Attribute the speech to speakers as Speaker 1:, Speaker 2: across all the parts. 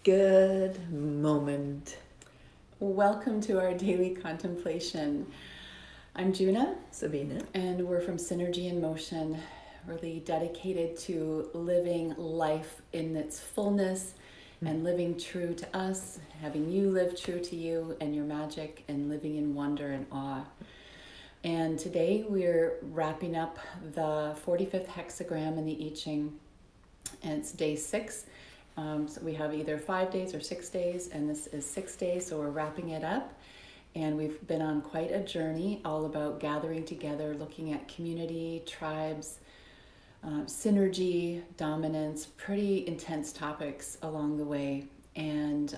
Speaker 1: Good moment.
Speaker 2: Welcome to our daily contemplation. I'm Juna,
Speaker 1: Sabine.
Speaker 2: and we're from Synergy in Motion, really dedicated to living life in its fullness and living true to us, having you live true to you and your magic, and living in wonder and awe. And today we're wrapping up the 45th hexagram in the I-Ching, and it's day 6. So we have either 5 days or 6 days, and this is 6 days, so we're wrapping it up. And we've been on quite a journey all about gathering together, looking at community, tribes, synergy, dominance, pretty intense topics along the way. And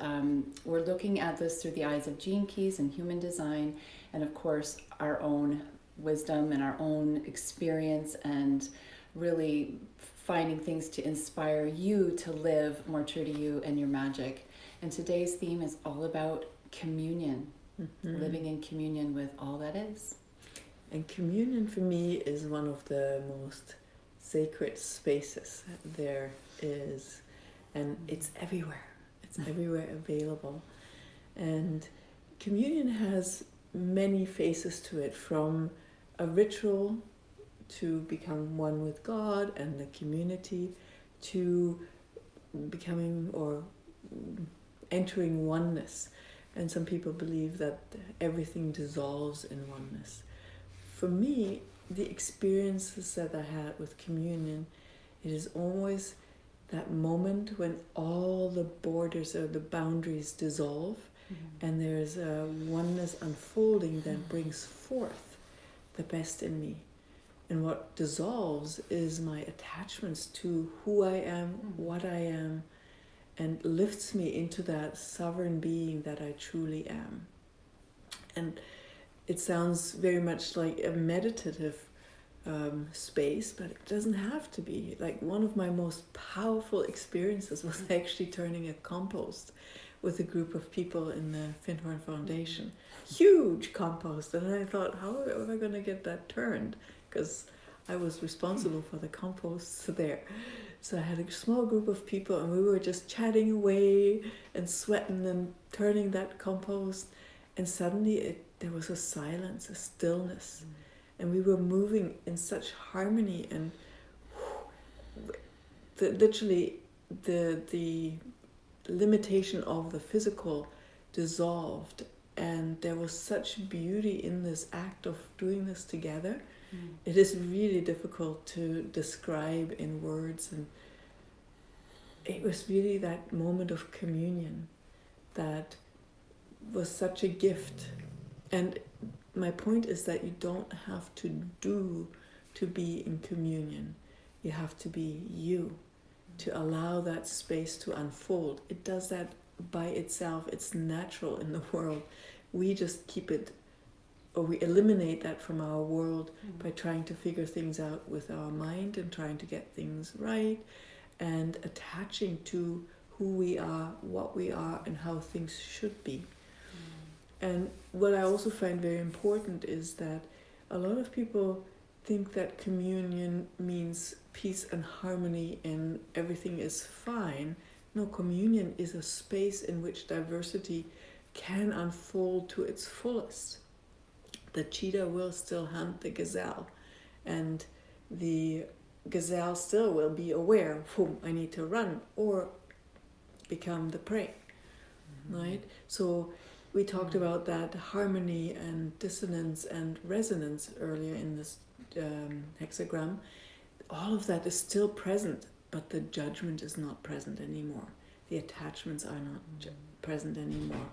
Speaker 2: we're looking at this through the eyes of gene keys and human design, and of course our own wisdom and our own experience, and really finding things to inspire you to live more true to you and your magic. And today's theme is all about communion, living in communion with all that is.
Speaker 1: And communion for me is one of the most sacred spaces there is. And it's everywhere. It's everywhere available. And communion has many faces to it, from a ritual to become one with God and the community, to becoming or entering oneness. And some people believe that everything dissolves in oneness. For me, the experiences that I had with communion, it is always that moment when all the borders or the boundaries dissolve, and there's a oneness unfolding that brings forth the best in me. And what dissolves is my attachments to who I am, what I am, and lifts me into that sovereign being that I truly am. And it sounds very much like a meditative space, but it doesn't have to be. Like, one of my most powerful experiences was actually turning a compost with a group of people in the Findhorn Foundation. Huge compost. And I thought, how am I going to get that turned? Because I was responsible for the compost there. So I had a small group of people, and we were just chatting away and sweating and turning that compost. And suddenly there was a silence, a stillness. And we were moving in such harmony, and literally the limitation of the physical dissolved. And there was such beauty in this act of doing this together. It is really difficult to describe in words, and it was really that moment of communion that was such a gift. And my point is that you don't have to do to be in communion. You have to be you, to allow that space to unfold. It does that by itself. It's natural in the world. We just keep it, or we eliminate that from our world by trying to figure things out with our mind and trying to get things right, and attaching to who we are, what we are, and how things should be. And what I also find very important is that a lot of people think that communion means peace and harmony and everything is fine. No, communion is a space in which diversity can unfold to its fullest. The cheetah will still hunt the gazelle, and the gazelle still will be aware, I need to run or become the prey, right? So we talked about that harmony and dissonance and resonance earlier in this hexagram. All of that is still present, but the judgment is not present anymore. The attachments are not present anymore.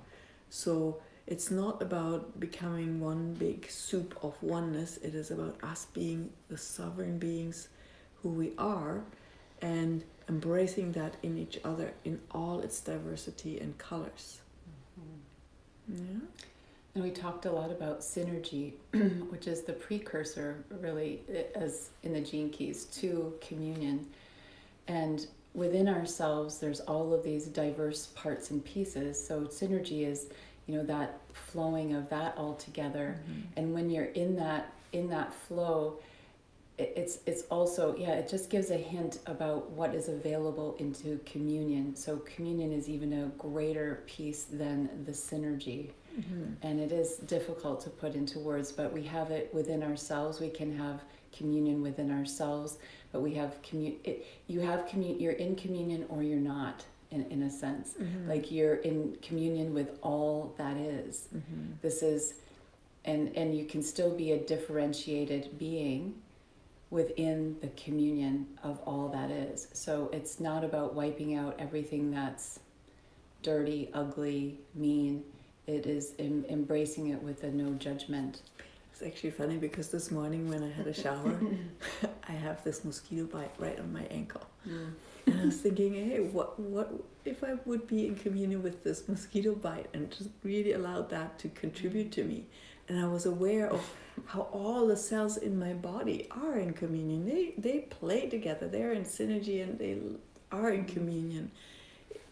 Speaker 1: So it's not about becoming one big soup of oneness. It is about us being the sovereign beings who we are, and embracing that in each other in all its diversity and colors. Yeah.
Speaker 2: And we talked a lot about synergy, which is the precursor, really, as in the gene keys, to communion. And within ourselves, there's all of these diverse parts and pieces. So synergy is, that flowing of that all together. And when you're in that flow, it's also, yeah, it just gives a hint about what is available into communion. So communion is even a greater piece than the synergy. And it is difficult to put into words, but we have it within ourselves. We can have communion within ourselves, but we have you're in communion or you're not, in a sense. Like you're in communion with all that is. This is, and you can still be a differentiated being within the communion of all that is. So it's not about wiping out everything that's dirty, ugly, mean. It is embracing it with a no judgment.
Speaker 1: It's actually funny because this morning when I had a shower, I have this mosquito bite right on my ankle. And I was thinking, hey, what if I would be in communion with this mosquito bite and just really allowed that to contribute to me? And I was aware of how all the cells in my body are in communion. They play together. They're in synergy and they are in communion.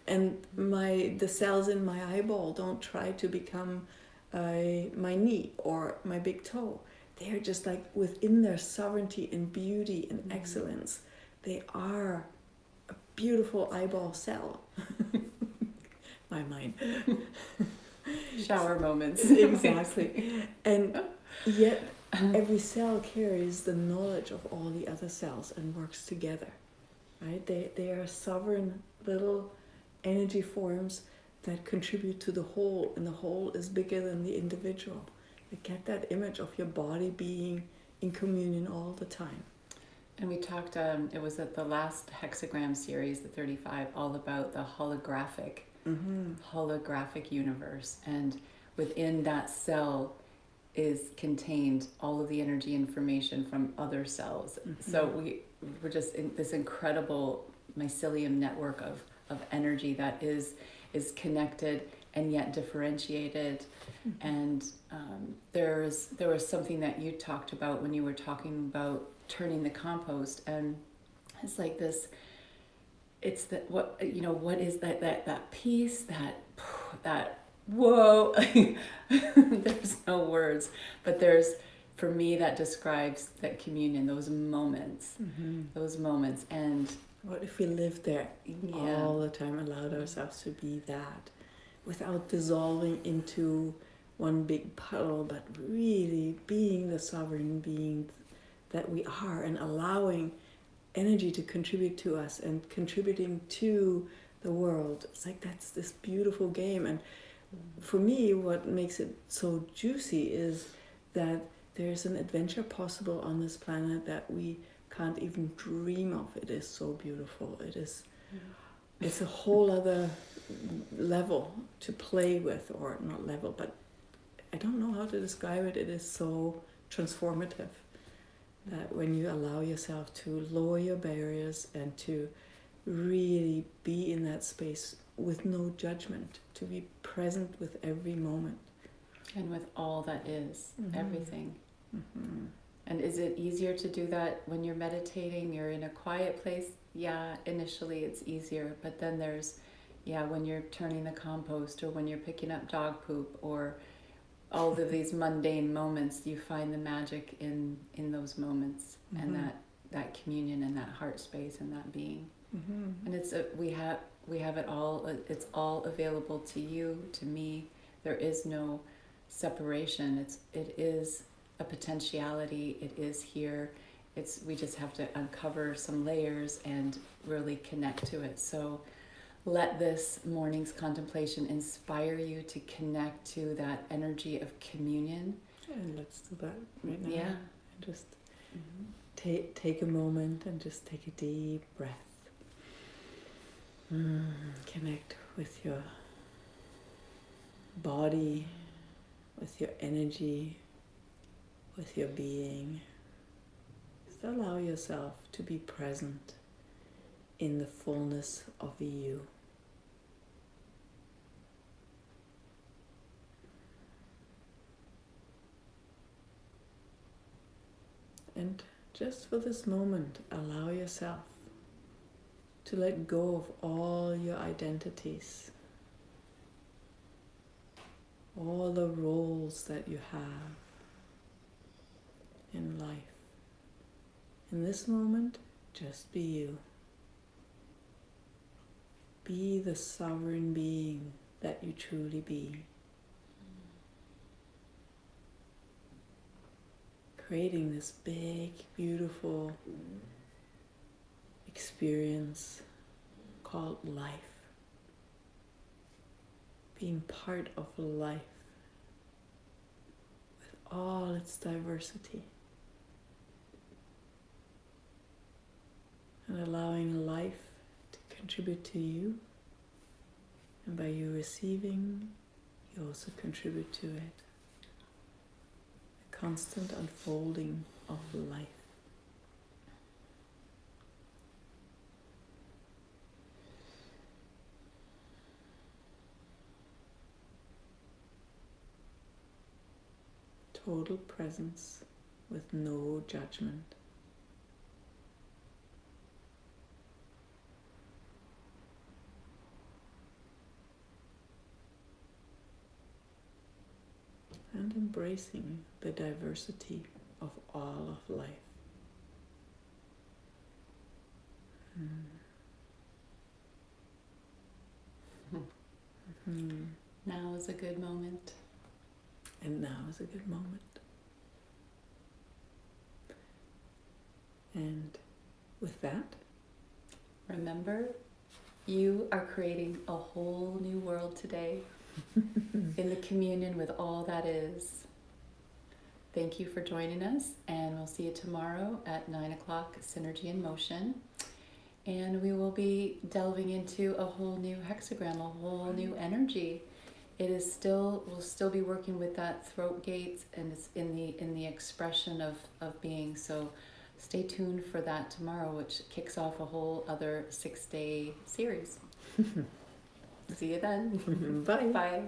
Speaker 1: And the cells in my eyeball don't try to become my knee or my big toe. They're just like within their sovereignty and beauty and excellence. They are a beautiful eyeball cell. My mind.
Speaker 2: Shower moments.
Speaker 1: Exactly. And yet every cell carries the knowledge of all the other cells and works together. Right? They are sovereign little energy forms that contribute to the whole, and the whole is bigger than the individual. You get that image of your body being in communion all the time.
Speaker 2: And we talked, it was at the last hexagram series, the 35, all about the holographic universe. And within that cell is contained all of the energy information from other cells. So we're just in this incredible mycelium network of energy that is connected and yet differentiated. And there was something that you talked about when you were talking about turning the compost, and it's like this. It's that what is that piece that whoa. There's no words, but for me that describes that communion, those moments. And
Speaker 1: what if we lived there all the time, allowed ourselves to be that, without dissolving into one big puddle, but really being the sovereign being that we are, and allowing energy to contribute to us and contributing to the world. It's like that's this beautiful game. And for me, what makes it so juicy is that there's an adventure possible on this planet that we can't even dream of. It is so beautiful. It's a whole other level to play with, or not level, but I don't know how to describe it. It is so transformative that when you allow yourself to lower your barriers and to really be in that space with no judgment, to be present with every moment.
Speaker 2: And with all that is, everything. And is it easier to do that when you're meditating, you're in a quiet place? Yeah, initially it's easier, but then there's, when you're turning the compost, or when you're picking up dog poop, or all of these mundane moments, you find the magic in those moments, and that communion and that heart space and that being. And it's we have it all. It's all available to you, to me. There is no separation. It is a potentiality. It is here. We just have to uncover some layers and really connect to it. So let this morning's contemplation inspire you to connect to that energy of communion.
Speaker 1: And let's do that right now.
Speaker 2: Yeah.
Speaker 1: And just take a moment and just take a deep breath. Connect with your body, with your energy, with your being. Just allow yourself to be present in the fullness of you. And just for this moment, allow yourself to let go of all your identities, all the roles that you have in life. In this moment, just be you. Be the sovereign being that you truly be. Creating this big, beautiful experience called life. Being part of life with all its diversity. And allowing life to contribute to you. And by you receiving, you also contribute to it. A constant unfolding of life. Total presence with no judgment. And embracing the diversity of all of life.
Speaker 2: Now is a good moment.
Speaker 1: And now is a good moment. And with that,
Speaker 2: remember, you are creating a whole new world today in the communion with all that is. Thank you for joining us, and we'll see you tomorrow at 9 o'clock, Synergy in Motion. And we will be delving into a whole new hexagram, a whole new energy. We'll still be working with that throat gate, and it's in the expression of being. So stay tuned for that tomorrow, which kicks off a whole other 6-day series. See you then.
Speaker 1: bye.
Speaker 2: Bye.